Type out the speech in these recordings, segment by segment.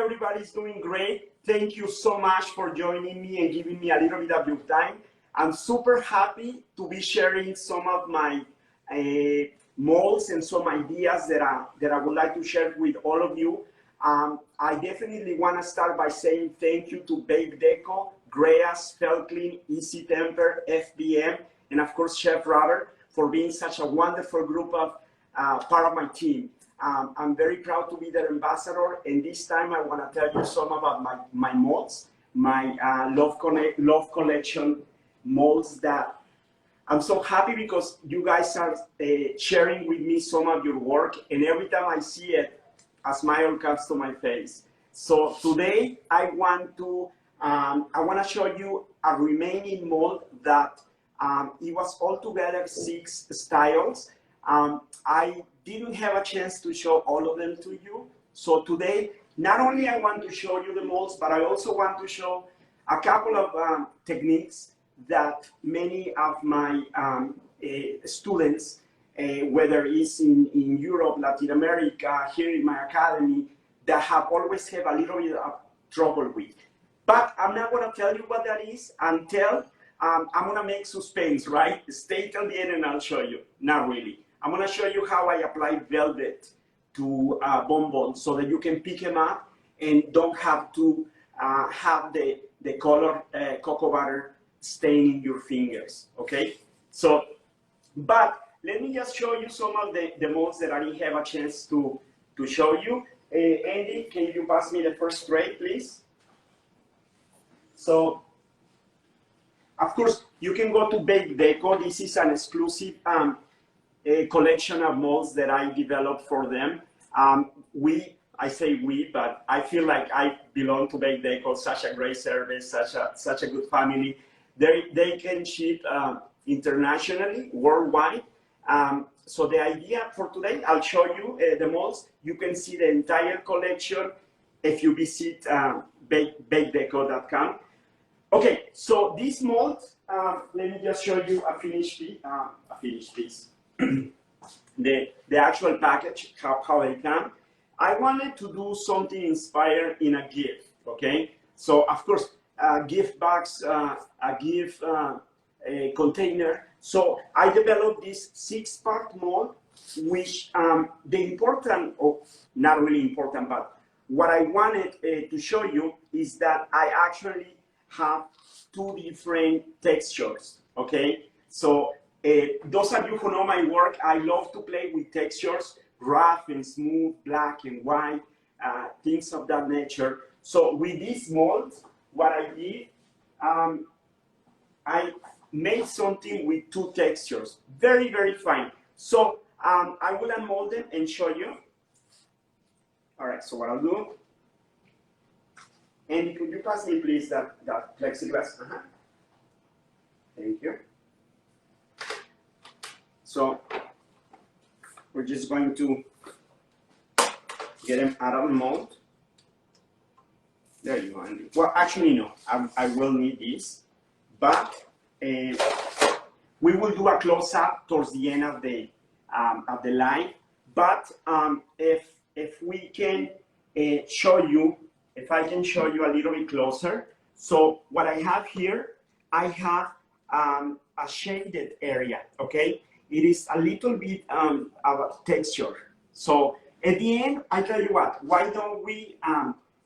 everybody's doing great. Thank you so much for joining me and giving me a little bit of your time. I'm super happy to be sharing some of my molds and some ideas that I would like to share with all of you. I definitely want to start by saying thank you to Babe Deco, Greas, Felchlin, Easy Temper, FBM, and of course Chef Robert for being such a wonderful group of part of my team. I'm very proud to be their ambassador, and this time I want to tell you some about my molds, my Love Collection molds that I'm so happy because you guys are sharing with me some of your work, and every time I see it, a smile comes to my face. So today I want to show you a remaining mold that it was altogether 6 styles. I didn't have a chance to show all of them to you. So today, not only I want to show you the molds, but I also want to show a couple of techniques that many of my students, whether it's in Europe, Latin America, here in my academy, that have always had a little bit of trouble with. But I'm not going to tell you what that is until I'm going to make suspense, right? Stay till the end and I'll show you. Not really. I'm going to show you how I apply velvet to bonbons so that you can pick them up and don't have to have the color cocoa butter staining your fingers, okay? So, but let me just show you some of the molds that I didn't have a chance to show you. Andy, can you pass me the first tray, please? So, of course, you can go to Babe Deco. This is an exclusive a collection of molds that I developed for them. I say we, but I feel like I belong to Babe Deco, such a great service, such a good family. They can ship internationally, worldwide. So the idea for today, I'll show you the molds. You can see the entire collection if you visit babedeco.com. Okay, so these molds, let me just show you a finished piece. The actual package, how they come. I wanted to do something inspired in a gift, okay? So of course, a gift box, a gift a container. So I developed this 6-part mold, which the important, or not really important, but what I wanted to show you is that I actually have 2 different textures, okay? So those of you who know my work, I love to play with textures, rough and smooth, black and white, things of that nature. So with this mold, what I did, I made something with 2 textures, very, very fine. So I will unmold them and show you. All right, so what I'll do, Andy, could you pass me please that plexiglass? Thank you. So we're just going to get them out of the mold. There you go, Andy. Well, actually, no, I will need this, but we will do a close-up towards the end of the live. But if we can show you, if I can show you a little bit closer. So what I have here, I have a shaded area, okay? It is a little bit of a texture. So at the end, I tell you what, why don't we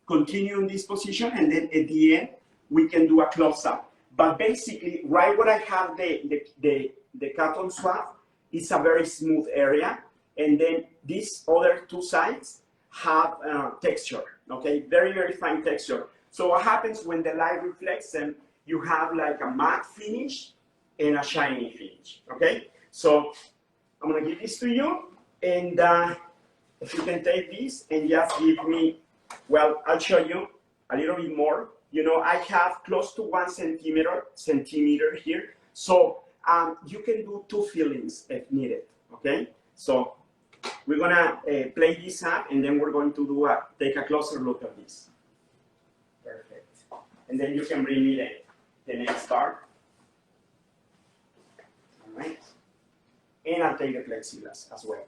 continue in this position, and then at the end, we can do a close-up. But basically, right where I have the cotton swab, it's a very smooth area. And then these other 2 sides have texture, okay? Very, very fine texture. So what happens when the light reflects them, you have like a matte finish and a shiny finish, okay? So I'm gonna give this to you, and if you can take this and just give me, well, I'll show you a little bit more. You know, I have close to 1 centimeter here. So you can do 2 fillings if needed, okay? So we're gonna play this up, and then we're going to take a closer look at this. Perfect. And then you can bring me the next part. All right. And I'll take the plexiglass as well.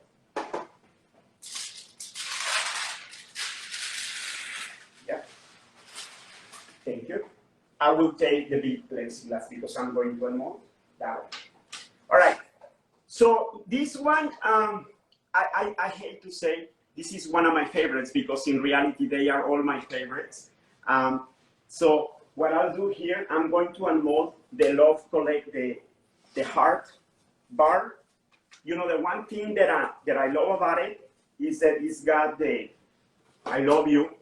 I will take the big plexiglass because I'm going to unmold that one. All right. So this one, I hate to say this is one of my favorites because in reality they are all my favorites. So what I'll do here, I'm going to unmold the Love Collect, the heart bar. You know, the one thing that I love about it is that it's got the I love you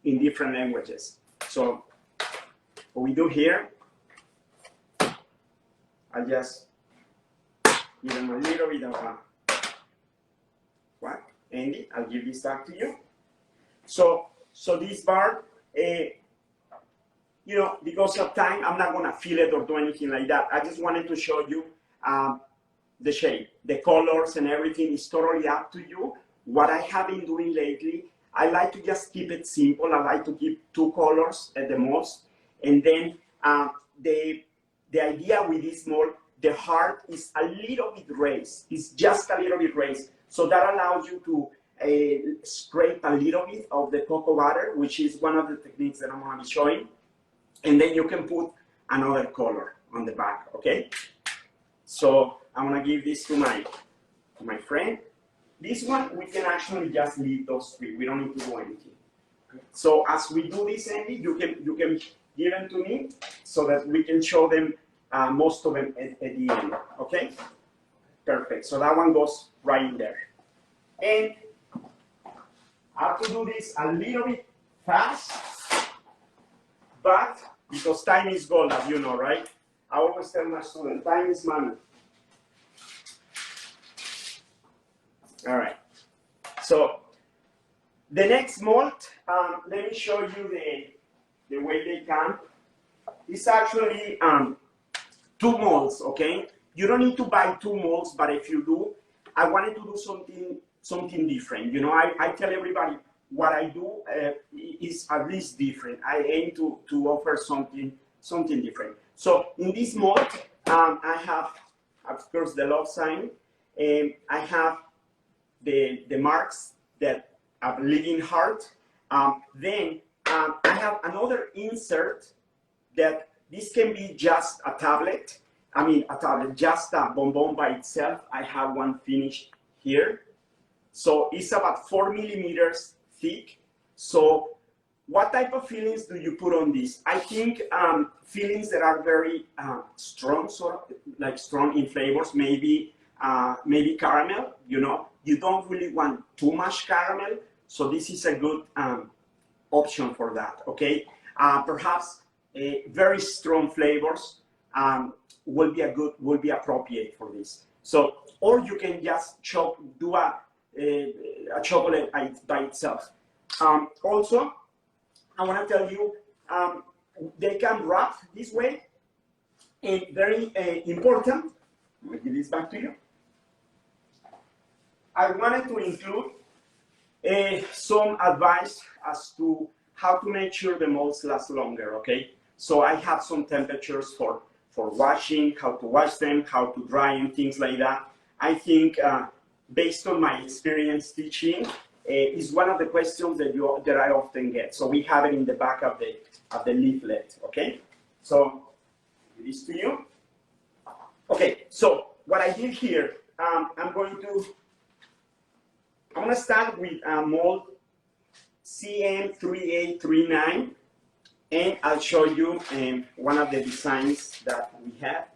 in different languages. So what we do here, I just give them a little bit of what? Andy, I'll give this back to you. So this bar, you know, because of time, I'm not gonna fill it or do anything like that. I just wanted to show you the shape, the colors and everything is totally up to you. What I have been doing lately, I like to just keep it simple. I like to keep 2 colors at the most. And then the idea with this mold, the heart is a little bit raised. It's just a little bit raised. So that allows you to scrape a little bit of the cocoa butter, which is one of the techniques that I'm going to be showing. And then you can put another color on the back, okay? So I'm going to give this to my friend. This one, we can actually just leave those 3. We don't need to do anything. So as we do this, Andy, you can give them to me so that we can show them most of them at the end, okay? Perfect, so that one goes right in there. And I have to do this a little bit fast, but because time is gold, as you know, right? I always tell my students, time is money. All right, so the next mold, let me show you the way they come. It's actually 2 molds, okay? You don't need to buy 2 molds, but if you do, I wanted to do something different. You know, I tell everybody what I do is at least different. I aim to offer something different. So in this mold, I have, of course, the love sign, and I have the marks that are living heart. Then I have another insert that this can be just a tablet. I mean, a tablet, just a bonbon by itself. I have one finished here. So it's about 4 millimeters thick. So what type of fillings do you put on this? I think fillings that are very strong, sort of like strong in flavors, maybe caramel, you know. You don't really want too much caramel. So this is a good option for that, okay? Perhaps very strong flavors will be appropriate for this. So, or you can just do a chocolate by itself. Also, I want to tell you, they can wrap this way, and very important. Let me give this back to you. I wanted to include some advice as to how to make sure the molds last longer, okay? So I have some temperatures for washing, how to wash them, how to dry and things like that. I think based on my experience teaching, is one of the questions that I often get. So we have it in the back of the leaflet, okay? So this to you. Okay, so what I did here, I'm going to start with mold CM3839, and I'll show you one of the designs that we have.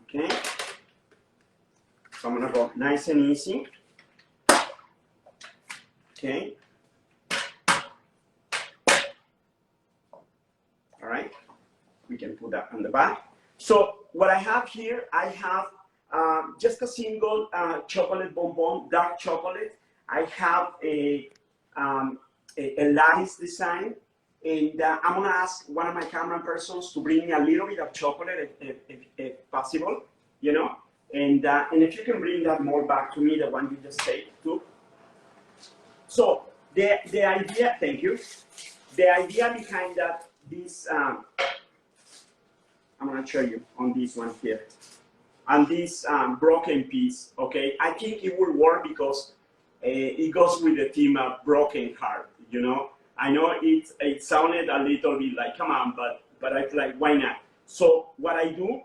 Okay, so I'm gonna go nice and easy. Okay, all right, we can put that on the back. So what I have here, I have just a single chocolate bonbon, dark chocolate. I have a lattice design, and I'm gonna ask one of my camera persons to bring me a little bit of chocolate if possible, you know. And if you can bring that more back to me, the one you just take too. So the idea, thank you. The idea behind that, this I'm gonna show you on this one here. And this broken piece, okay? I think it will work because it goes with the theme of broken heart, you know? I know it sounded a little bit like, come on, but I like, why not? So what I do,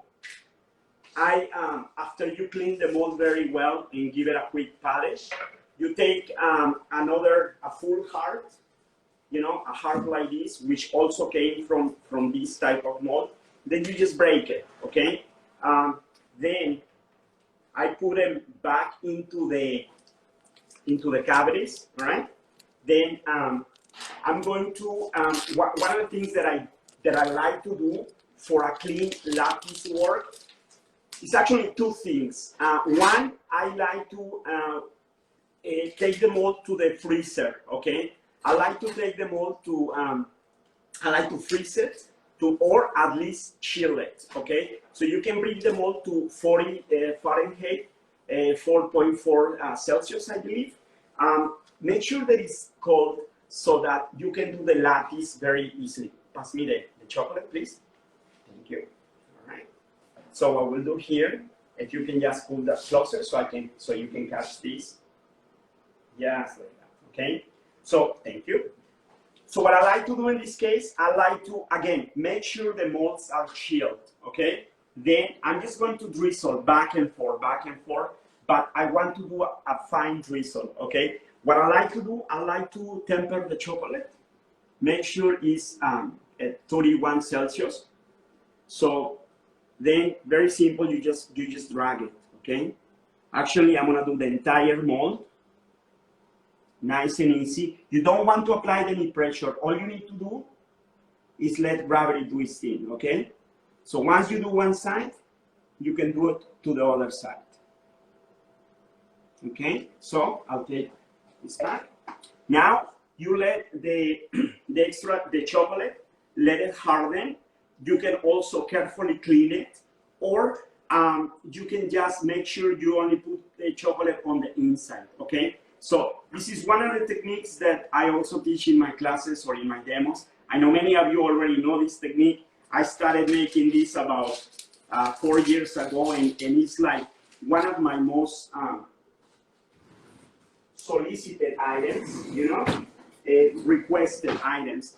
after you clean the mold very well and give it a quick polish, you take a full heart, you know, a heart like this, which also came from this type of mold. Then you just break it, okay? Then I put them back into the cavities, right? Then I'm going to one of the things that I like to do for a clean lattice work is actually two things. One, I like to take the mold to the freezer, okay? I like to take the mold to, I like to freeze it or at least chill it, okay? So you can bring the mold to 40 Fahrenheit, 4.4 Celsius, I believe. Make sure that it's cold so that you can do the lattice very easily. Pass me the chocolate, please. Thank you. All right. So what we'll do here, if you can just pull that closer so you can catch this. Just like that, okay? So, thank you. So what I like to do in this case, I like to, again, make sure the molds are chilled, okay? Then I'm just going to drizzle back and forth, but I want to do a fine drizzle, okay? What I like to do, I like to temper the chocolate. Make sure it's at 31 Celsius. So then, very simple, you just drag it, okay? Actually, I'm gonna do the entire mold. Nice and easy. You don't want to apply any pressure. All you need to do is let gravity do its thing, okay? So once you do one side, you can do it to the other side. Okay, so I'll take this back. Now you let the chocolate, let it harden. You can also carefully clean it, or you can just make sure you only put the chocolate on the inside, okay? So this is one of the techniques that I also teach in my classes or in my demos. I know many of you already know this technique. I started making this about 4 years ago, and it's like one of my most solicited items, you know, requested items.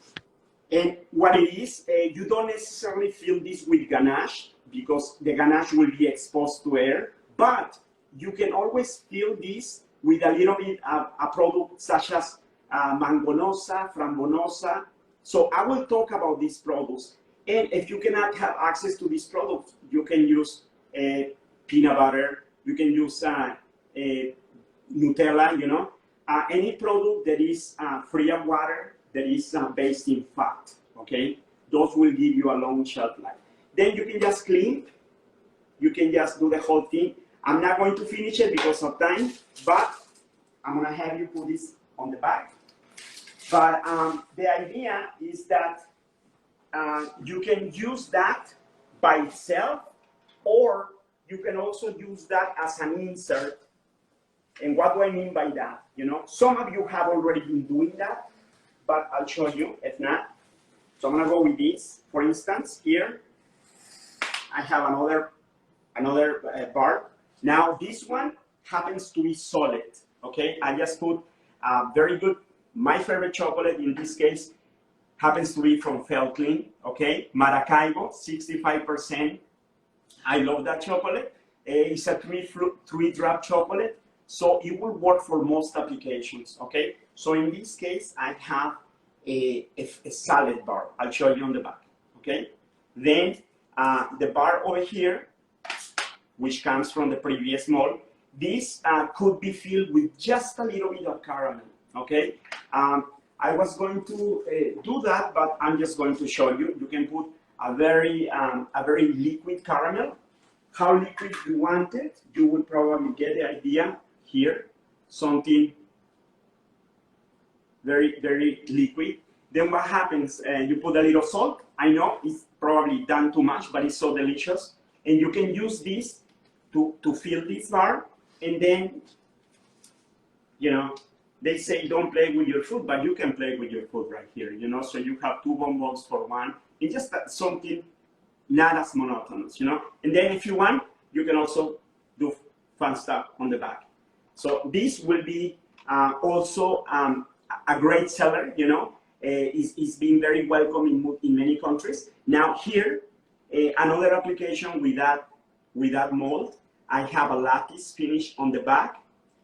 And what it is, you don't necessarily fill this with ganache because the ganache will be exposed to air, but you can always fill this with a little bit of a product such as mangonosa, frambonosa. So I will talk about these products. And if you cannot have access to these products, you can use peanut butter, you can use Nutella, you know, any product that is free of water, that is based in fat, okay? Those will give you a long shelf life. Then you can just clean, you can just do the whole thing. I'm not going to finish it because of time, but I'm gonna have you put this on the back. But the idea is that you can use that by itself, or you can also use that as an insert. And what do I mean by that? You know, some of you have already been doing that, but I'll show you if not. So I'm gonna go with this. For instance, here I have another bar. Now this one happens to be solid, okay? I just put very good, my favorite chocolate in this case happens to be from Felchlin, okay? Maracaibo, 65%. I love that chocolate. It's a three drop chocolate, so it will work for most applications, okay? So in this case, I have a salad bar. I'll show you on the back, okay? Then the bar over here, which comes from the previous mold, this could be filled with just a little bit of caramel, okay? I was going to do that, but I'm just going to show you. You can put a very liquid caramel. How liquid you want it, you will probably get the idea here. Something very, very liquid. Then what happens, you put a little salt. I know it's probably done too much, but it's so delicious. And you can use this to fill this bar. And then, you know, they say don't play with your food, but you can play with your food right here, you know. So you have 2 bonbons for one. It's just something not as monotonous, you know. And then if you want, you can also do fun stuff on the back. So this will be also a great seller, you know. is being very welcome in many countries. Now here, another application with that mold, I have a lattice finish on the back.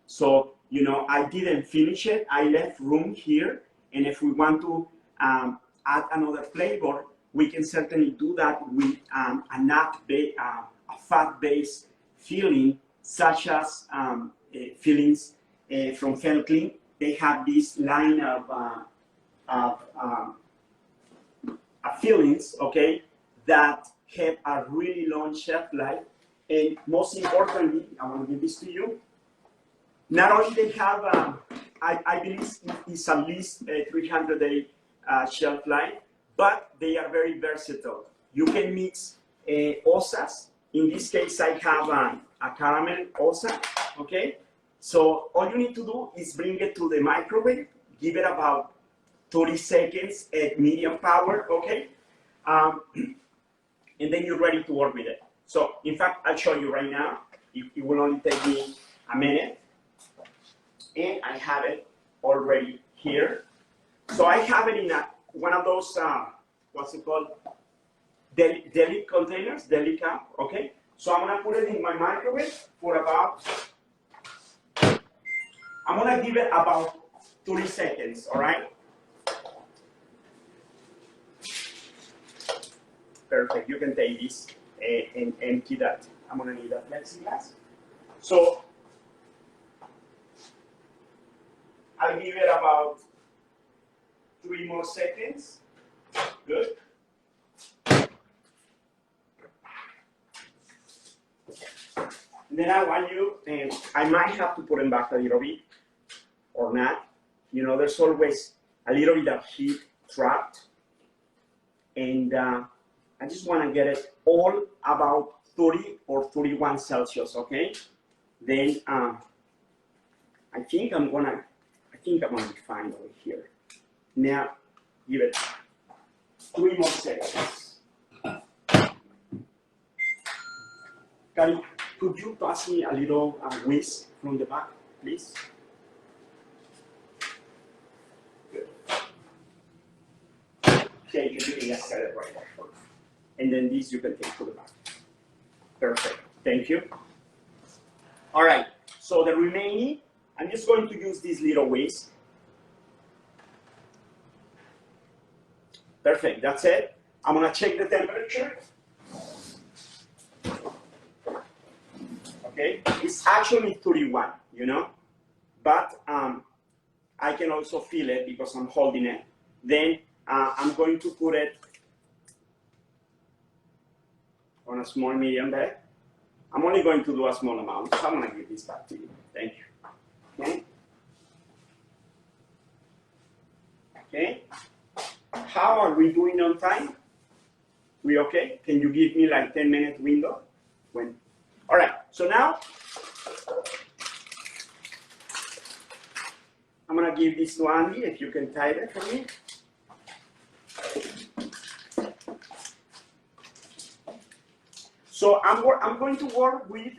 So, you know, I didn't finish it. I left room here. And if we want to add another flavor, we can certainly do that with a fat-based filling, such as fillings from Felchlin. They have this line of fillings, okay, that have a really long shelf life. And most importantly, I want to give this to you. Not only they have, I believe it's at least 300-day shelf life, but they are very versatile. You can mix osas. In this case, I have a caramel osa, okay? So all you need to do is bring it to the microwave, give it about 30 seconds at medium power, okay? And then you're ready to work with it. So in fact, I'll show you right now. It will only take me a minute. And I have it already here. So I have it in one of those, what's it called? Deli containers, deli cup, okay? So I'm gonna put it in my microwave for about, I'm gonna give it about 30 seconds, all right? Perfect, you can take this and empty that. I'm gonna need that plexiglass. So I'll give it about 3 more seconds. Good. And then I want you, and I might have to put them back a little bit or not. You know, there's always a little bit of heat trapped. And I just want to get it all about 30 or 31 Celsius, okay? Then I think I'm gonna be fine over here. Now, give it 3 more seconds. Kari, could you pass me a little whisk from the back, please? Good. Okay, you can just set it right there. And then this you can take to the back. Perfect. Thank you. All right. So the remaining, I'm just going to use this little whisk. Perfect. That's it. I'm going to check the temperature. Okay. It's actually 31, you know, but I can also feel it because I'm holding it. Then I'm going to put it on a small medium bag. I'm only going to do a small amount, so I'm going to give this back to you. Thank you. Okay. Okay. How are we doing on time? We okay? Can you give me like 10-minute window? When? All right. So now I'm going to give this to Andy, if you can type it for me. So I'm going to work with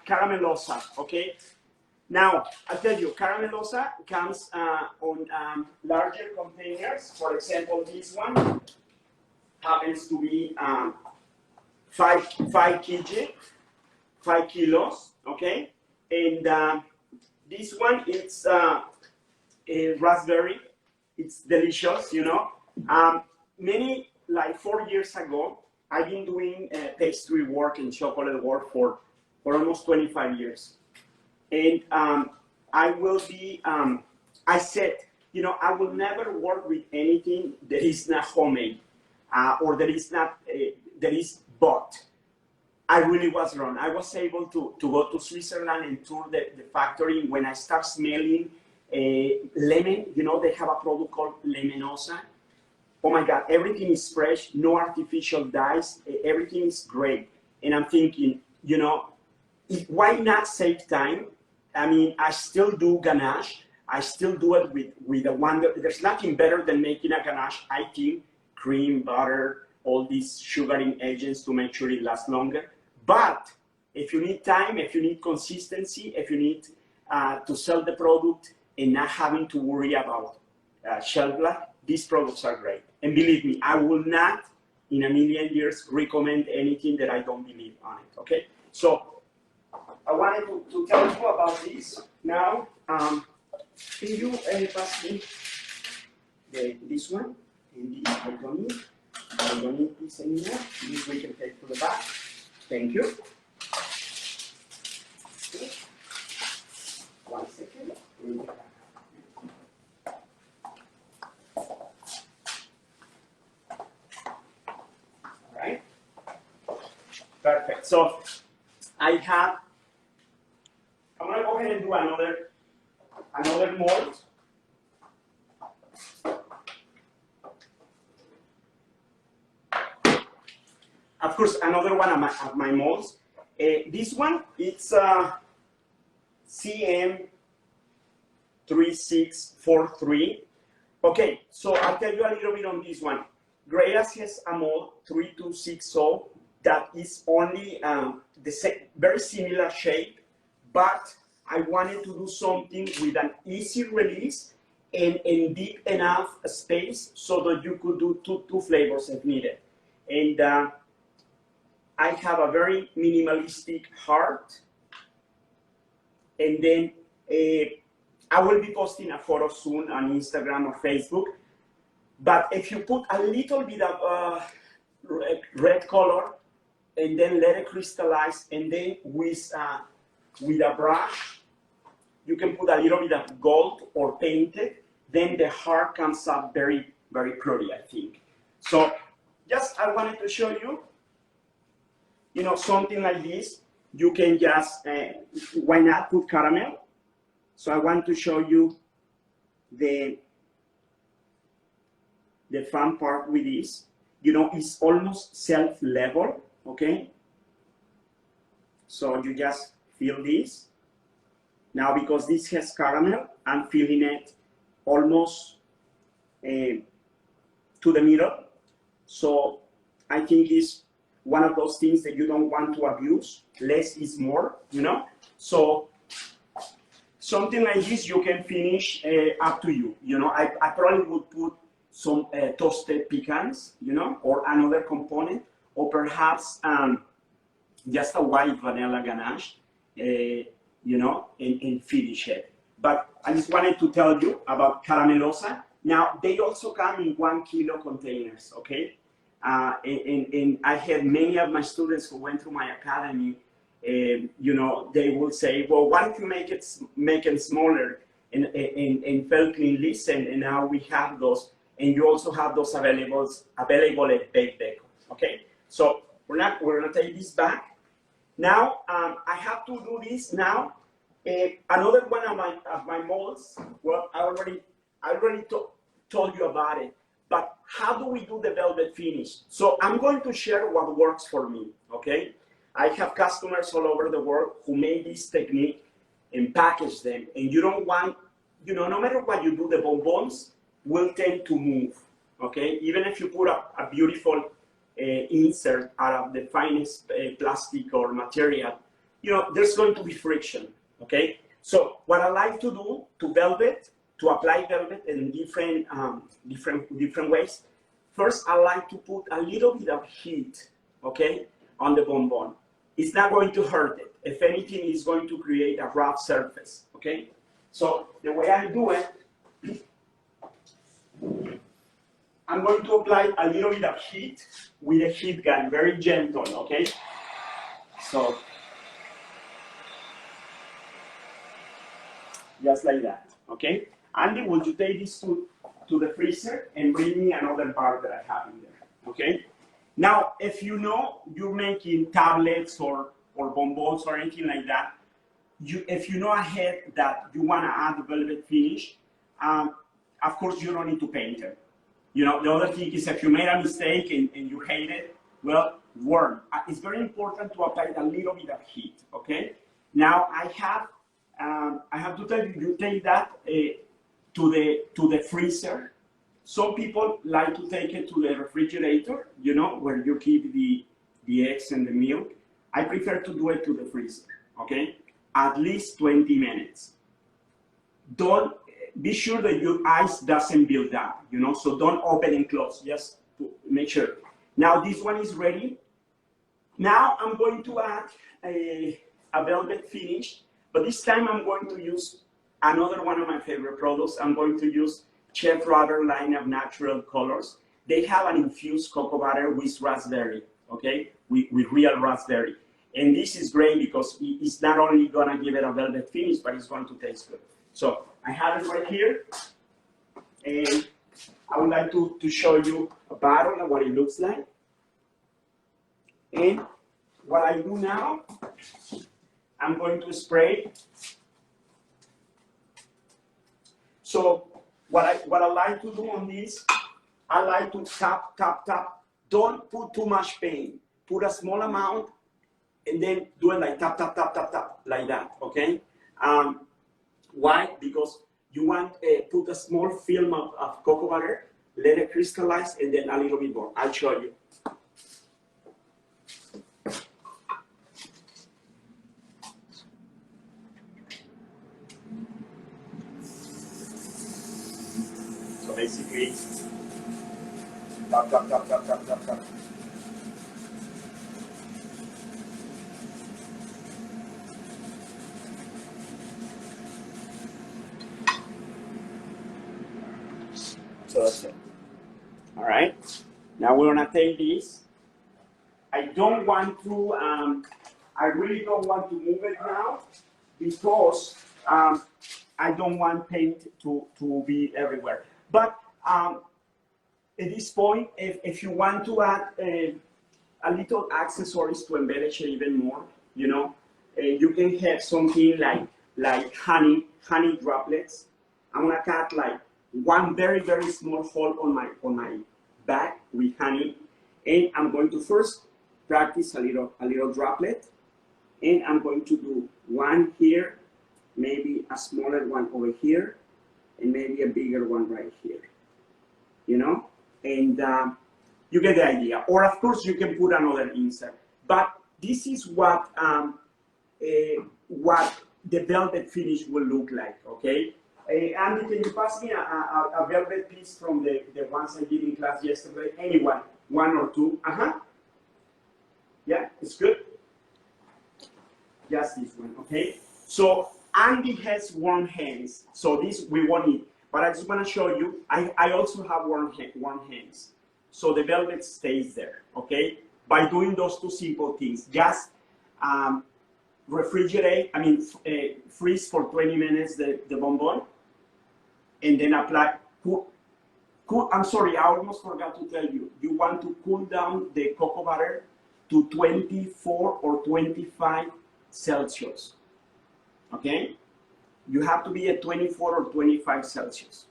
caramelosa, okay? Now, I'll tell you, caramelosa comes on larger containers. For example, this one happens to be 5 kilos, okay? And this one, it's a raspberry. It's delicious, you know. Like 4 years ago, I've been doing pastry work and chocolate work for almost 25 years. And I will be, I said, you know, I will never work with anything that is not homemade or that is bought. I really was wrong. I was able to go to Switzerland and tour the factory. When I start smelling lemon, you know, they have a product called lemenosa. Oh my God, everything is fresh, no artificial dyes, everything is great. And I'm thinking, you know, why not save time? I mean, I still do ganache. I still do it with a wonder. There's nothing better than making a ganache, I think, cream, butter, all these sugaring agents to make sure it lasts longer. But if you need time, if you need consistency, if you need to sell the product and not having to worry about shelf life, these products are great. And believe me, I will not in a million years recommend anything that I don't believe on it, okay? So I wanted to tell you about this. Now, can you pass me this one? And this I don't need this anymore. This we can take to the back. Thank you. Okay. 1 second. All right. Perfect. So I'm gonna go ahead and do another mold. Of course, another one of my molds. This one, it's CM3643. Okay, so I'll tell you a little bit on this one. Greyas has a mold 3260 that is only very similar shape, but I wanted to do something with an easy release and deep enough space so that you could do two flavors if needed. And I have a very minimalistic heart, and then I will be posting a photo soon on Instagram or Facebook. But if you put a little bit of red color and then let it crystallize, and then with a brush, you can put a little bit of gold or painted, then the heart comes up very, very pretty, I think. So just I wanted to show you, something like this. You can just, why not put caramel? So I want to show you the fun part with this. It's almost self-level, okay? So you just feel this. Now, because this has caramel, I'm feeling it almost to the middle. So I think it's one of those things that you don't want to abuse. Less is more, So something like this you can finish up to you. I probably would put some toasted pecans, or another component, or perhaps just a white vanilla ganache, and finish it. But I just wanted to tell you about Caramelosa. Now, they also come in 1 kilo containers, okay? And I had many of my students who went through my academy, they will say, well, why don't you make it smaller? And Felchlin listen, and now we have those, and you also have those available at Bake Deco, okay? So we're gonna take this back. Now, I have to do this now. Another one of my molds, well, I already told you about it, but how do we do the velvet finish? So I'm going to share what works for me, okay? I have customers all over the world who made this technique and package them, and you don't want, no matter what you do, the bonbons will tend to move, okay? Even if you put a beautiful insert out of the finest plastic or material, there's going to be friction, okay? So what I like to do to apply velvet in different ways, first I like to put a little bit of heat, okay, on the bonbon. It's not going to hurt it. If anything, it's going to create a rough surface, okay? So the way I do it, I'm going to apply a little bit of heat with a heat gun, very gentle, okay? So, just like that, okay? Andy, would you take this to the freezer and bring me another bar that I have in there, okay? Now, if you're making tablets or bonbons or anything like that, if you know ahead that you want to add the velvet finish, of course, you don't need to paint it. The other thing is if you made a mistake and you hate it, well, warm. It's very important to apply a little bit of heat, okay? Now, I have to tell you, you take that to the freezer. Some people like to take it to the refrigerator, where you keep the eggs and the milk. I prefer to do it to the freezer, okay? At least 20 minutes. be sure that your ice doesn't build up, you know, so don't open and close, just to make sure. Now this one is ready. Now I'm going to add a velvet finish, but this time I'm going to use another one of my favorite products. I'm going to use Chef Luis line of natural colors. They have an infused cocoa butter with raspberry, okay, with real raspberry. And this is great because it's not only gonna give it a velvet finish, but it's going to taste good. So I have it right here, and I would like to show you a bottle of what it looks like. And what I do now, I'm going to spray. So what I like to do on this, I like to tap, tap, tap. Don't put too much paint. Put a small amount and then do it like tap, tap, tap, tap, tap, like that, okay? Why? Because you want to put a small film of cocoa butter, let it crystallize, and then a little bit more. I'll show you. So basically, tap, tap, tap, tap, tap, tap, tap. So that's it. All right. Now we're gonna take this. I don't want to. I really don't want to move it now because I don't want paint to be everywhere. But at this point, if you want to add a little accessories to embellish it even more, you know, you can have something like honey droplets. I'm gonna cut like one very, very small hole on my bag with honey, and I'm going to first practice a little droplet, and I'm going to do one here, maybe a smaller one over here, and maybe a bigger one right here, you know, and you get the idea. Or of course you can put another insert, but this is what the velvet finish will look like, okay? Andy, can you pass me a velvet piece from the ones I did in class yesterday? Anyone, one or two? Yeah, it's good. Just this one, okay? So Andy has warm hands, so this we won't need. But I just want to show you, I also have warm hands. So the velvet stays there, okay? By doing those two simple things, just freeze for 20 minutes the bonbon, and then apply, I'm sorry, I almost forgot to tell you, you want to cool down the cocoa butter to 24 or 25 Celsius, okay? You have to be at 24 or 25 Celsius,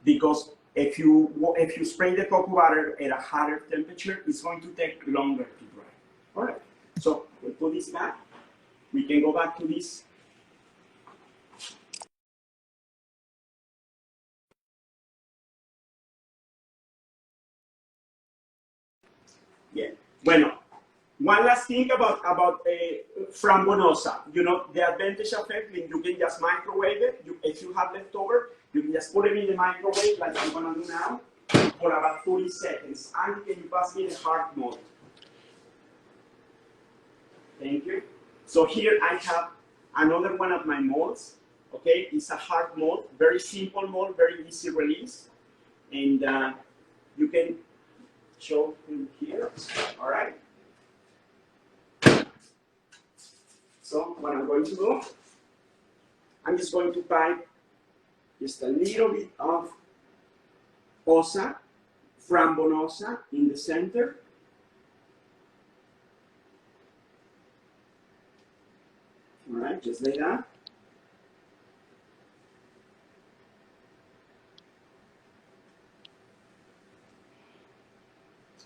because if you spray the cocoa butter at a hotter temperature, it's going to take longer to dry. All right, so we'll put this back. We can go back to this. Yeah. Bueno, one last thing about frambonosa. You know, the advantage of Felchlin, you can just microwave it. If you have leftover, you can just put it in the microwave like I'm gonna do now for about 40 seconds. And can you pass me the hard mode? Thank you. So here I have another one of my molds. Okay, it's a hard mold, very simple mold, very easy release, and you can show him here. All right. So what I'm going to do, I'm just going to pipe just a little bit of osa, frambonosa in the center. All right, just like that.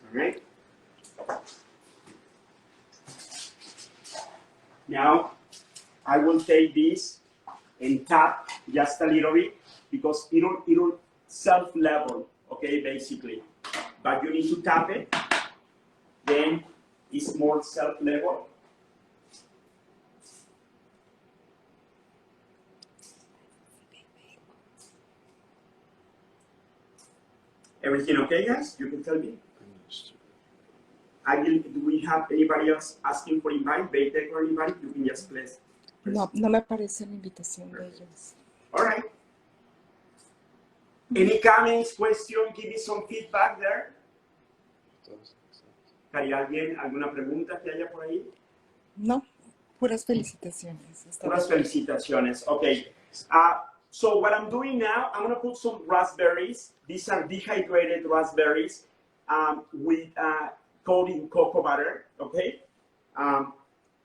All right. Now, I will take this and tap just a little bit because it'll self-level, okay, basically. But you need to tap it, then it's more self-level. Everything okay, guys? You can tell me. Do we have anybody else asking for invite? Baytech or anybody? You can just press. No, no me aparece la invitación de ellos. All right. Any comments, questions? Give me some feedback there. ¿Hay alguien, alguna pregunta que haya por ahí? No, puras felicitaciones. Puras felicitaciones. Okay. So what I'm doing now, I'm going to put some raspberries. These are dehydrated raspberries with coated in cocoa butter. Okay.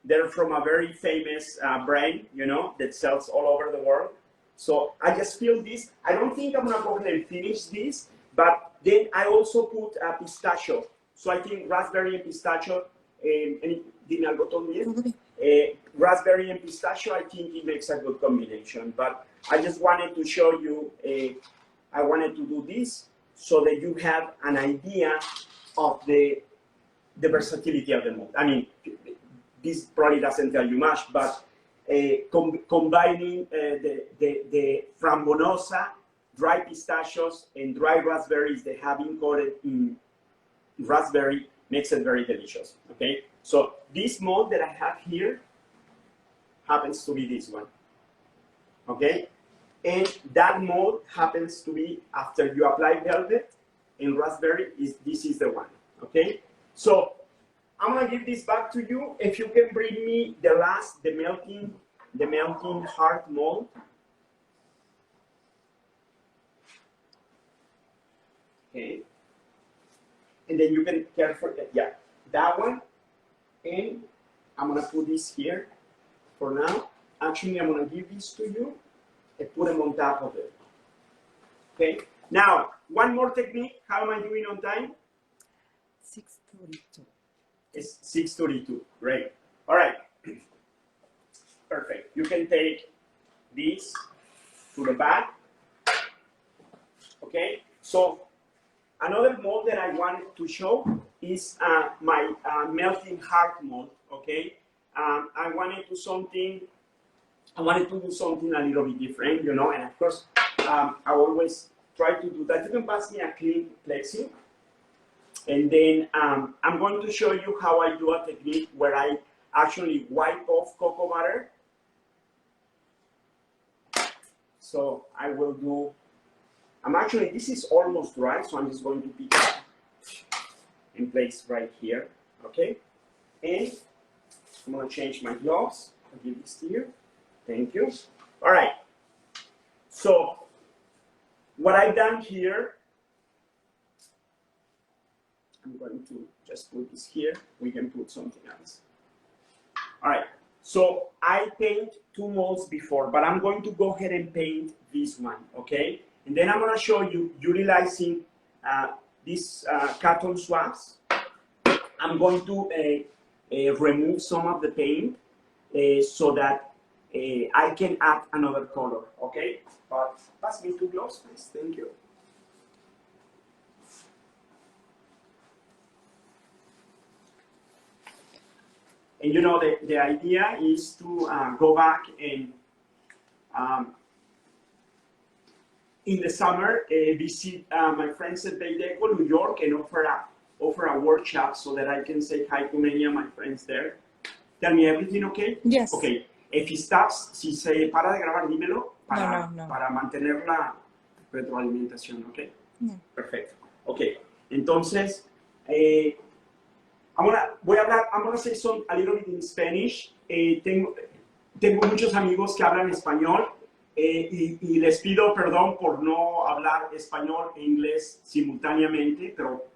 They're from a very famous brand, you know, that sells all over the world. So I just filled this. I don't think I'm going to go ahead and finish this, but then I also put pistachio. So I think raspberry and pistachio, raspberry and pistachio, I think it makes a good combination. But I just wanted to show you, I wanted to do this so that you have an idea of the versatility of the mold. I mean, this probably doesn't tell you much, but combining the frambuosa, dry pistachios, and dry raspberries that have been coated in raspberry makes it very delicious. Okay, so this mold that I have here happens to be this one. Okay, and that mold happens to be after you apply velvet and raspberry. This is the one. Okay, so I'm gonna give this back to you. If you can bring me the melting heart mold. Okay. And then you can care for that. Yeah, that one. And I'm gonna put this here for now. Actually, I'm gonna give this to you and put them on top of it. Okay. Now, one more technique. How am I doing on time? 6:32. It's 6:32. Great. All right. Perfect. You can take this to the back. Okay. So another mold that I wanted to show is my melting heart mold. Okay. I wanted to do something a little bit different, you know. And of course, I always try to do that. You can pass me a clean plexi. And then I'm going to show you how I do a technique where I actually wipe off cocoa butter. So I will do, this is almost dry, so I'm just going to pick it and place right here, okay? And I'm gonna change my gloves. I'll give this to you. Thank you. All right. So what I've done here, I'm going to just put this here. We can put something else. All right. So I paint two molds before, but I'm going to go ahead and paint this one, okay? And then I'm going to show you utilizing these cotton swabs. I'm going to remove some of the paint so that I can add another color, okay? But pass me two gloves, please. Thank you. And you know, the idea is to go back and in the summer visit my friends at Baydeco, New York, and offer a workshop so that I can say hi to many of my friends there. Tell me, everything okay? Yes. Okay. If he stops, si se para de grabar, dímelo para mantener la retroalimentación, ¿ok? No. Perfecto. Ok. Entonces, I'm gonna say a little bit in Spanish. Tengo muchos amigos que hablan español y les pido perdón por no hablar español e inglés simultáneamente, pero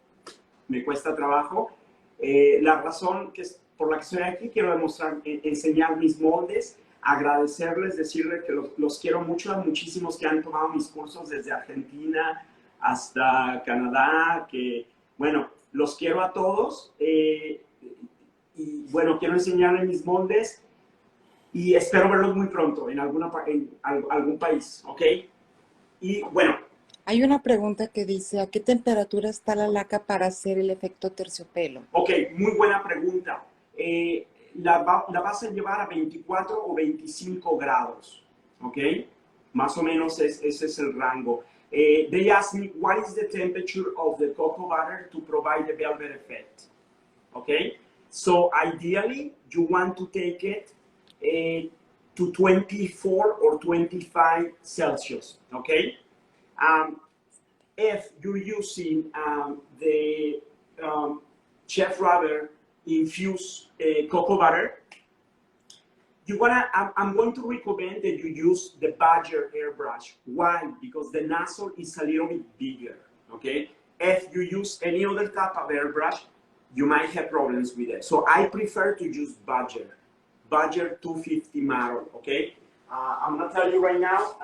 me cuesta trabajo. La razón por la que estoy aquí, quiero enseñar mis moldes, agradecerles, decirles que los quiero mucho, a muchísimos que han tomado mis cursos desde Argentina hasta Canadá, que bueno, los quiero a todos y bueno, quiero enseñarles mis moldes y espero verlos muy pronto en algún país, ¿ok? Y bueno. Hay una pregunta que dice, ¿a qué temperatura está la laca para hacer el efecto terciopelo? Ok, muy buena pregunta. La vas a llevar a 24 o 25 grados, ¿ok? Más o menos ese es el rango. they asked me what is the temperature of the cocoa butter to provide the velvet effect. Okay, so ideally you want to take it to 24 or 25 Celsius. Okay, if you're using the Chef Rubber infused cocoa butter, I'm going to recommend that you use the Badger airbrush. Why? Because the nozzle is a little bit bigger. Okay, if you use any other type of airbrush, you might have problems with it. So I prefer to use Badger 250 model. Okay, I'm gonna tell you right now.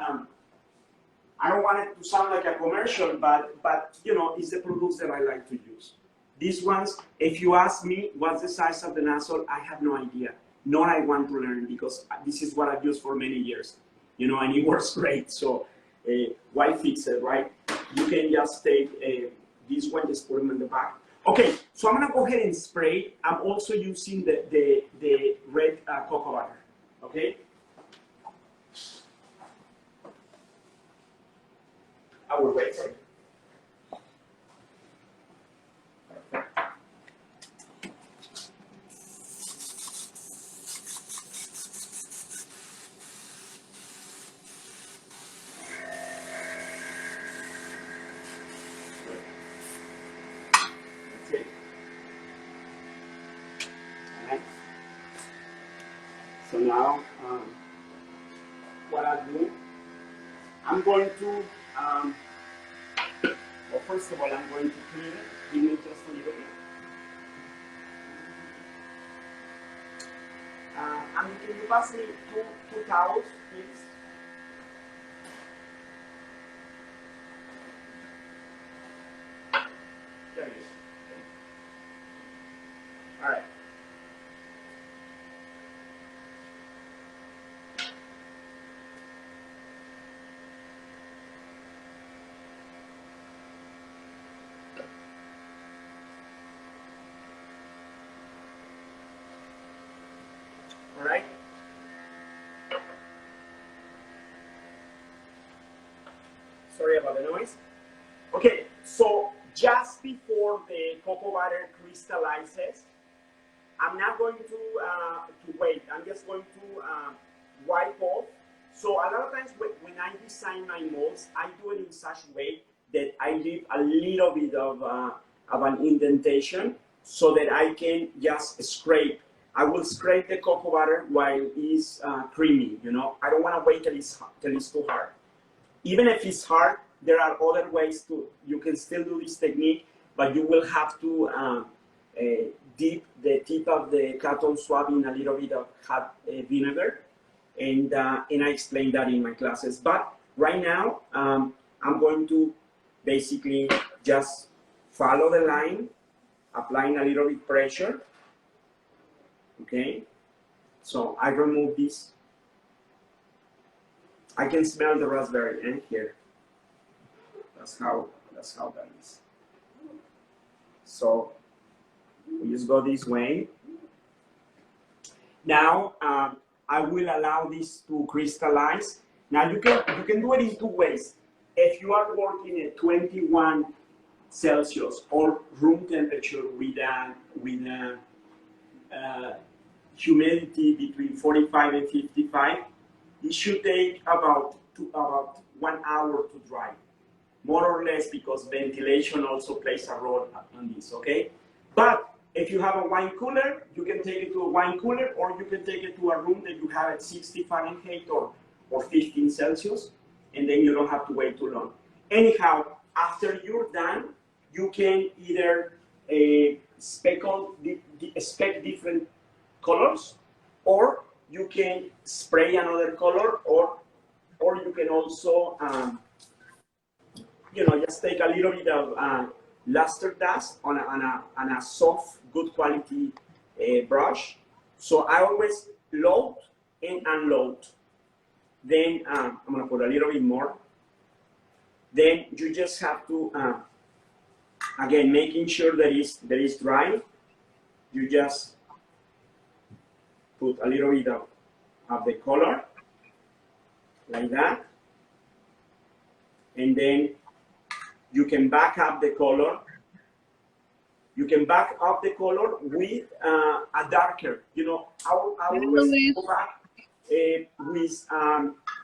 I don't want it to sound like a commercial, but you know, it's the products that I like to use. These ones, if you ask me what's the size of the nozzle, I have no idea. Nor I want to learn, because this is what I've used for many years, you know, and it works great. So why fix it, right? You can just take this one, just put them in the back. Okay, so I'm gonna go ahead and spray. I'm also using the red cocoa butter. Okay. I will wait for it. That's it. All right. So now, what I do, I'm going to, well, first of all, I'm going to clean it. Give me just a little bit. And can you pass me two towels, please? There it is. Okay. All right. All right. Sorry about the noise. Okay, so just before the cocoa butter crystallizes, I'm not going to wait. I'm just going to wipe off. So a lot of times when I design my molds, I do it in such a way that I leave a little bit of an indentation so that I can just scrape. I will scrape the cocoa butter while it's creamy, you know. I don't want to wait till it's too hard. Even if it's hard, there are other ways you can still do this technique, but you will have to dip the tip of the cotton swab in a little bit of hot vinegar, and I explain that in my classes. But right now, I'm going to basically just follow the line, applying a little bit pressure. Okay, so I remove this. I can smell the raspberry here. That's how that is. So we just go this way. Now I will allow this to crystallize. Now you can do it in two ways. If you are working at 21 Celsius or room temperature with a humidity between 45 and 55, it should take about 1 hour to dry, more or less, because ventilation also plays a role on this. Okay, but if you have a wine cooler, you can take it to a wine cooler, or you can take it to a room that you have at 60 Fahrenheit or 15 Celsius, and then you don't have to wait too long. Anyhow, after you're done, you can either spec different colors, or you can spray another color, or you can also just take a little bit of luster dust on a soft, good quality brush. So I always load and unload. Then I'm gonna put a little bit more. Then you just have to, again, making sure that it's dry. You just put a little bit of the color, like that. And then you can back up the color. You can back up the color with a darker, you know, I always go back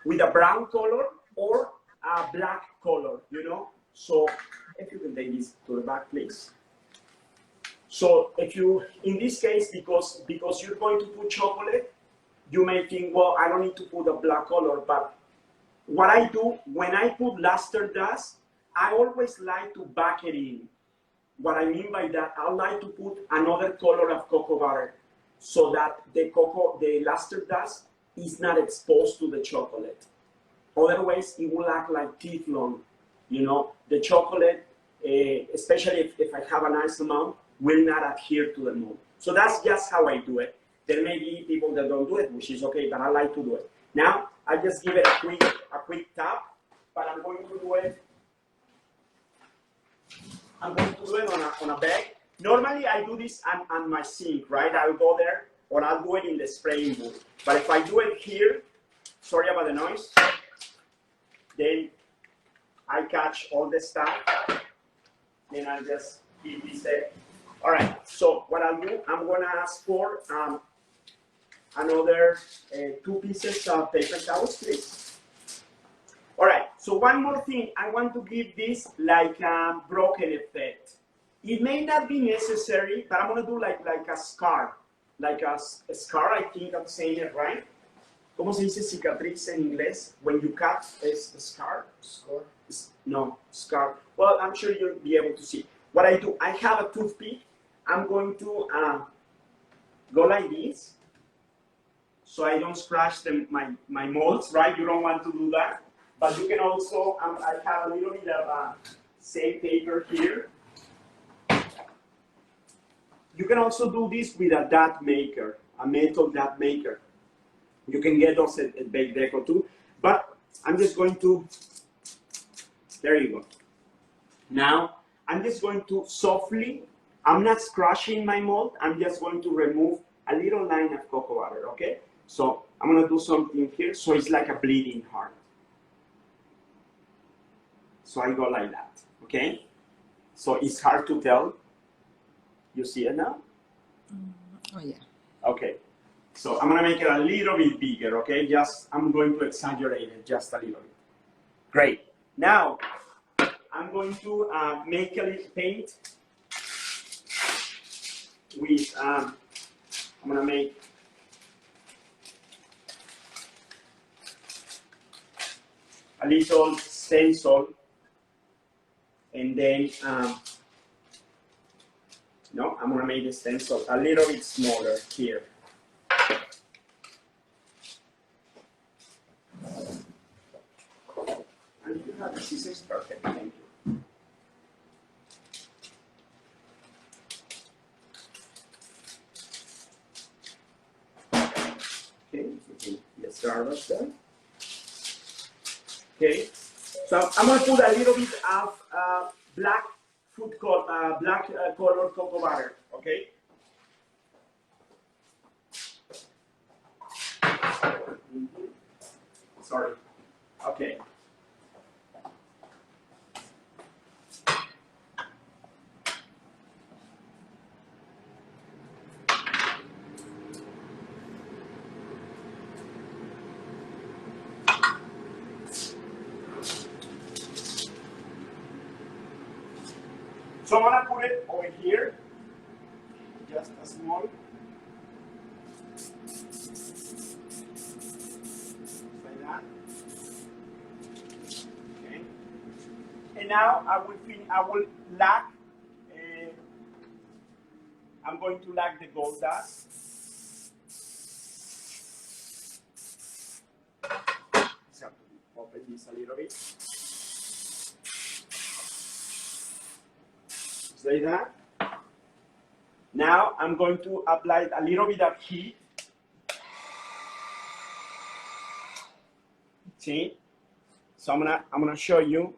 with a brown color or a black color, you know. So if you can take this to the back, please. So if you, in this case, because you're going to put chocolate, you may think, well, I don't need to put a black color, but what I do when I put luster dust, I always like to back it in. What I mean by that, I like to put another color of cocoa butter so that the luster dust is not exposed to the chocolate. Otherwise, it will act like Teflon. You know, the chocolate, especially if I have a nice amount, will not adhere to the mold. So that's just how I do it. There may be people that don't do it, which is okay, but I like to do it. Now, I just give it a quick tap, but I'm going to do it. I'm going to do it on a bag. Normally, I do this on my sink, right? I'll go there, or I'll do it in the spraying booth. But if I do it here, sorry about the noise, then I catch all the stuff. Then I'll just keep this there. All right, so what I'll do, I'm gonna ask for another 2 pieces of paper towels, please. All right, so one more thing, I want to give this like a broken effect. It may not be necessary, but I'm gonna do like a scar. Like a scar, I think I'm saying it right. ¿Cómo se dice cicatriz en inglés? When you cut, is a scar? Scar? No, scar. Well, I'm sure you'll be able to see. What I do, I have a toothpick. I'm going to go like this, so I don't scratch my molds, right? You don't want to do that. But you can also, I have a little bit of sandpaper here. You can also do this with a dot maker, a metal dot maker. You can get those at Bake Deco too. But I'm just going to, there you go. Now, I'm just going to softly, I'm not scratching my mold, I'm just going to remove a little line of cocoa butter, okay? So I'm gonna do something here, so it's like a bleeding heart. So I go like that, okay? So it's hard to tell. You see it now? Oh yeah. Okay, so I'm gonna make it a little bit bigger, okay? I'm going to exaggerate it just a little bit. Great, now I'm going to make a little paint with, I'm gonna make a little stencil, and then, no, I'm gonna make the stencil a little bit smaller here. And you have the scissors, perfect, thank you. Okay, you can get started there. Okay, so I'm gonna put a little bit of black color cocoa butter, okay? Sorry. Okay. So I'm gonna put it over here, just a small. Like that. Okay. And now I will lack. I'm going to lack the gold dust. Just have to open this a little bit. Like that. Now I'm going to apply a little bit of heat. See? So I'm gonna show you.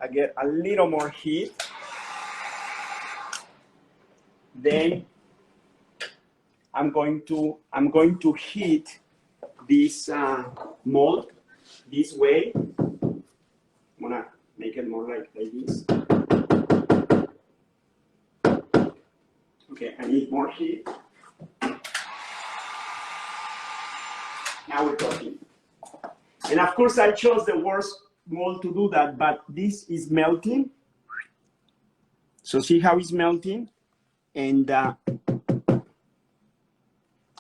I get a little more heat. Then I'm going to heat this mold this way. I'm gonna make it more like this. Okay, I need more heat. Now we're talking. And of course, I chose the worst mold to do that, but this is melting. So see how it's melting? And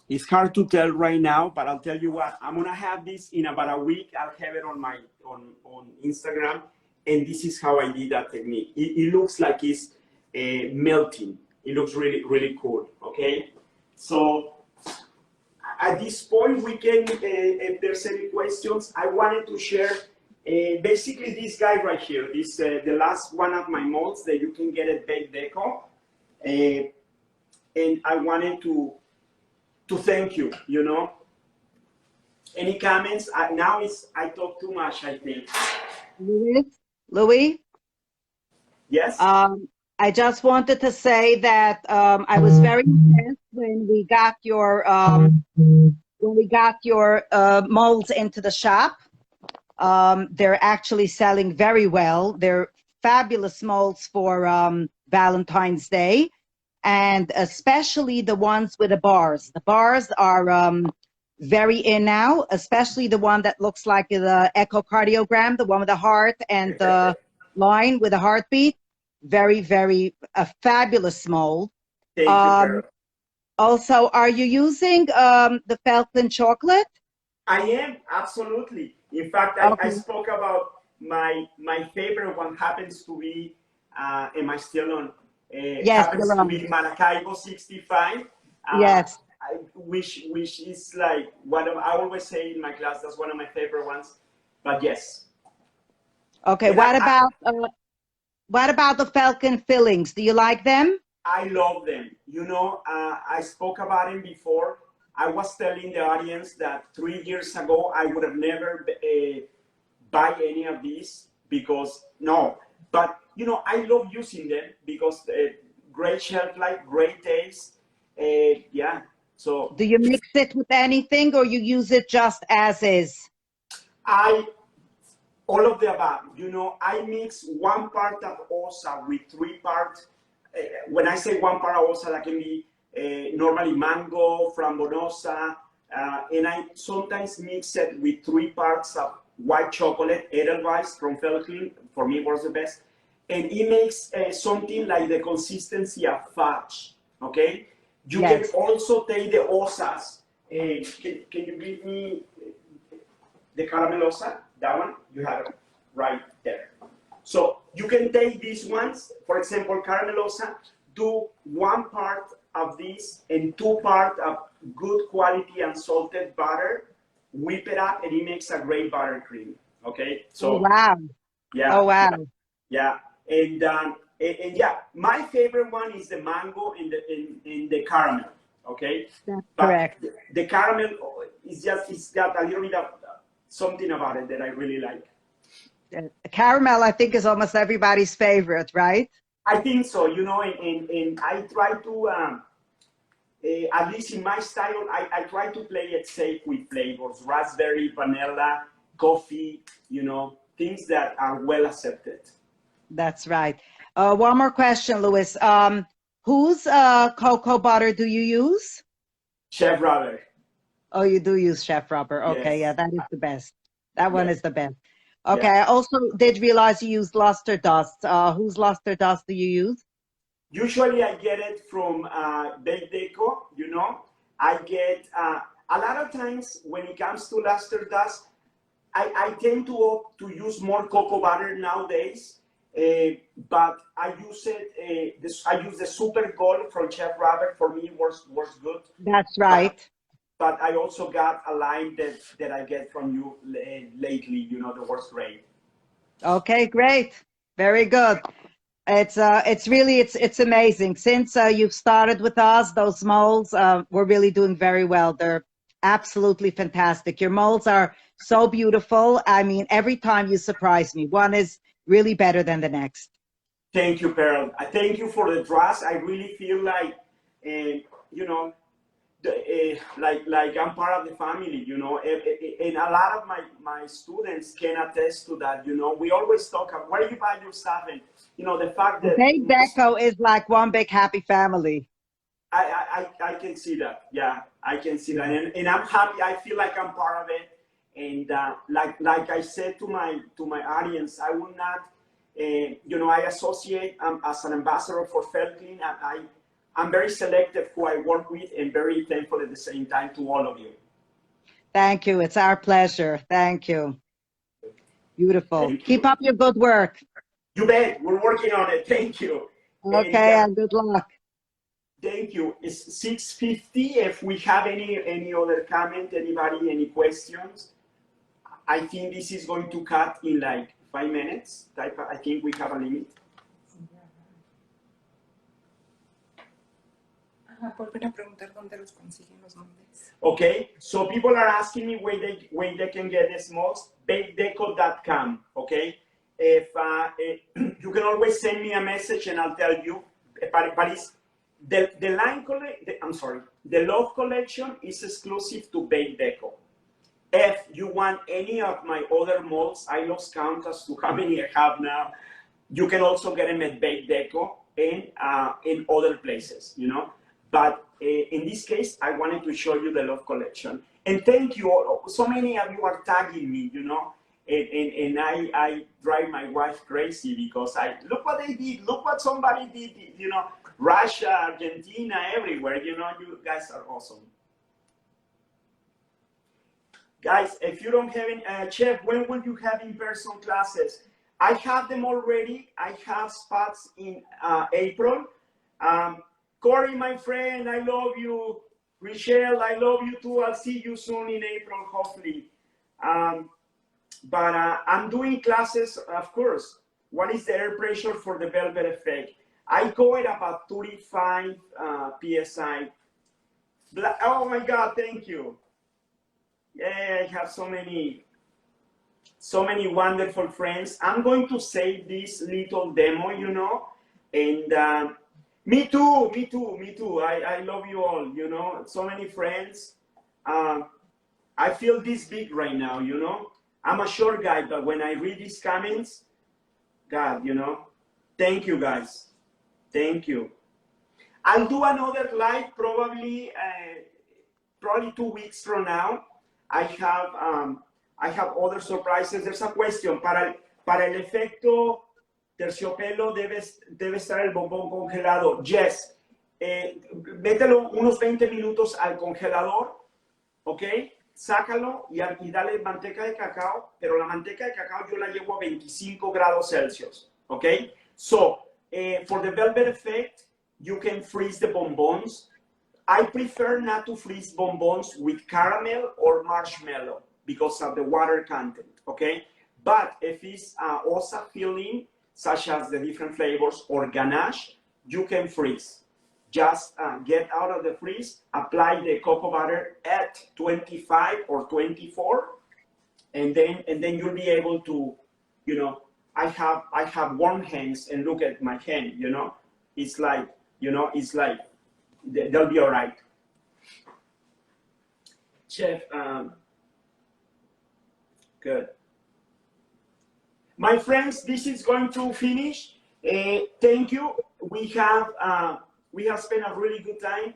it's hard to tell right now, but I'll tell you what, I'm gonna have this in about a week. I'll have it on my on Instagram, and this is how I did that technique. It looks like it's melting. It looks really, really cool, okay? So at this point, we can, if there's any questions, I wanted to share basically this guy right here. This the last one of my molds that you can get at Bake Deco. And I wanted to thank you, you know. Any comments? Now I talk too much, I think. Louis? Yes? I just wanted to say that I was very impressed when we got your molds into the shop. They're actually selling very well. They're fabulous molds for Valentine's Day, and especially the ones with the bars. The bars are very in now, especially the one that looks like the echocardiogram, the one with the heart and the line with a heartbeat. Very, very a fabulous mold. Thank you, Carol. Also, are you using the Felchlin chocolate? I am, absolutely. In fact, I spoke about my favorite one happens to be, am I still on? Yes, happens to be Maracaibo 65. Yes. Which is like I always say in my class, that's one of my favorite ones. But yes. Okay, and what about the Felchlin fillings? Do you like them? I love them. You know, I spoke about them before. I was telling the audience that 3 years ago, I would have never buy any of these because, no. But, you know, I love using them because great shelf life, great taste. Yeah, so. Do you mix it with anything or you use it just as is? All of the above. You know, I mix 1 part of osa with 3 parts. When I say 1 part of osa, that can be normally mango, frambonosa, and I sometimes mix it with 3 parts of white chocolate, Edelweiss from Felchlin, for me was the best. And it makes something like the consistency of fudge, okay? You can also take the osas. Can you give me the caramelosa? That one, you have it right there. So you can take these ones, for example, caramelosa, do 1 part of this and 2 parts of good quality unsalted butter, whip it up, and it makes a great buttercream. Okay, so wow, yeah, oh wow, yeah, and yeah, my favorite one is the mango and the caramel. Okay, that's but correct. The caramel is just it's got a little bit of something about it that I really like. Caramel, I think, is almost everybody's favorite, right? I think so, you know, and I try to, at least in my style, I try to play it safe with flavors, raspberry, vanilla, coffee, you know, things that are well accepted. That's right. One more question, Luis. Whose cocoa butter do you use? Chef Robert. Oh, you do use Chef Robert. Okay, Yes. yeah, that is the best. That one is the best. Okay, Yeah. I also did realize you use luster dust. Whose luster dust do you use? Usually I get it from Bake Deco, you know. I get, a lot of times when it comes to luster dust, I tend to use more cocoa butter nowadays, but I use it, I use the Super Gold from Chef Robert. For me, works good. That's right. But I also got a line that I get from you lately, you know, the worst grade. Okay, great. Very good. It's really, it's amazing. Since you've started with us, those molds, we're really doing very well. They're absolutely fantastic. Your molds are so beautiful. I mean, every time you surprise me. One is really better than the next. Thank you, Pearl. Thank you for the trust. I really feel like, you know, like I'm part of the family, you know, and a lot of my students can attest to that. You know, we always talk about where you buy your stuff, and you know the fact that Bake Deco is like one big happy family. I can see that. Yeah, I can see that, and I'm happy. I feel like I'm part of it, and like I said to my audience, I will not, you know, I associate as an ambassador for Felchlin. I'm very selective who I work with, and very thankful at the same time to all of you. Thank you. It's our pleasure. Thank you. Beautiful. Thank Keep you. up your good work. You bet. We're working on it. Thank you. Okay, and good luck. Thank you. It's 6:50. If we have any other comment, anybody, any questions, I think this is going to cut in like 5 minutes. I think we have a limit. Volver a preguntar dónde los consiguen los moldes. Okay, so people are asking me where they can get the smokes. Bakedeco.com. Okay, if you can always send me a message and I'll tell you. But it's the line I'm sorry. The Love collection is exclusive to Bake Deco. If you want any of my other molds, I lost count as to how many I have now. You can also get them at Bake Deco and in other places, you know. But in this case, I wanted to show you the Love collection. And thank you all. So many of you are tagging me, you know, and I drive my wife crazy because look what they did, look what somebody did, you know, Russia, Argentina, everywhere, you know, you guys are awesome. Guys, if you don't have any, Chef, when will you have in-person classes? I have them already. I have spots in April. Corey, my friend, I love you. Michelle, I love you too. I'll see you soon in April, hopefully. But I'm doing classes, of course. What is the air pressure for the velvet effect? I go at about 35 PSI. Oh my God, thank you. Yeah, I have so many wonderful friends. I'm going to save this little demo, you know, and me too. I love you all, you know, so many friends. I feel this big right now, you know. I'm a short guy, but when I read these comments, God, you know, thank you guys. Thank you. I'll do another live probably 2 weeks from now. I have other surprises. There's a question. Para el efecto terciopelo debe estar el bombón congelado. Yes. Mételo unos 20 minutos al congelador, ¿ok? Sácalo y dale manteca de cacao, pero la manteca de cacao yo la llevo a 25 grados Celsius, ¿ok? So, for the velvet effect, you can freeze the bonbons. I prefer not to freeze bonbons with caramel or marshmallow because of the water content, okay? But if it's osa filling, such as the different flavors or ganache, you can freeze. Just get out of the freeze, apply the cocoa butter at 25 or 24, and then you'll be able to, you know, I have warm hands, and look at my hand, you know, it's like, you know, it's like they'll be all right. Chef, good. My friends, this is going to finish. Thank you. We have spent a really good time.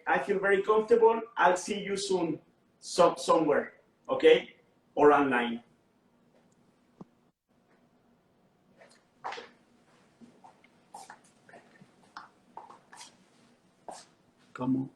I feel very comfortable. I'll see you soon, somewhere, okay, or online. ¿Cómo?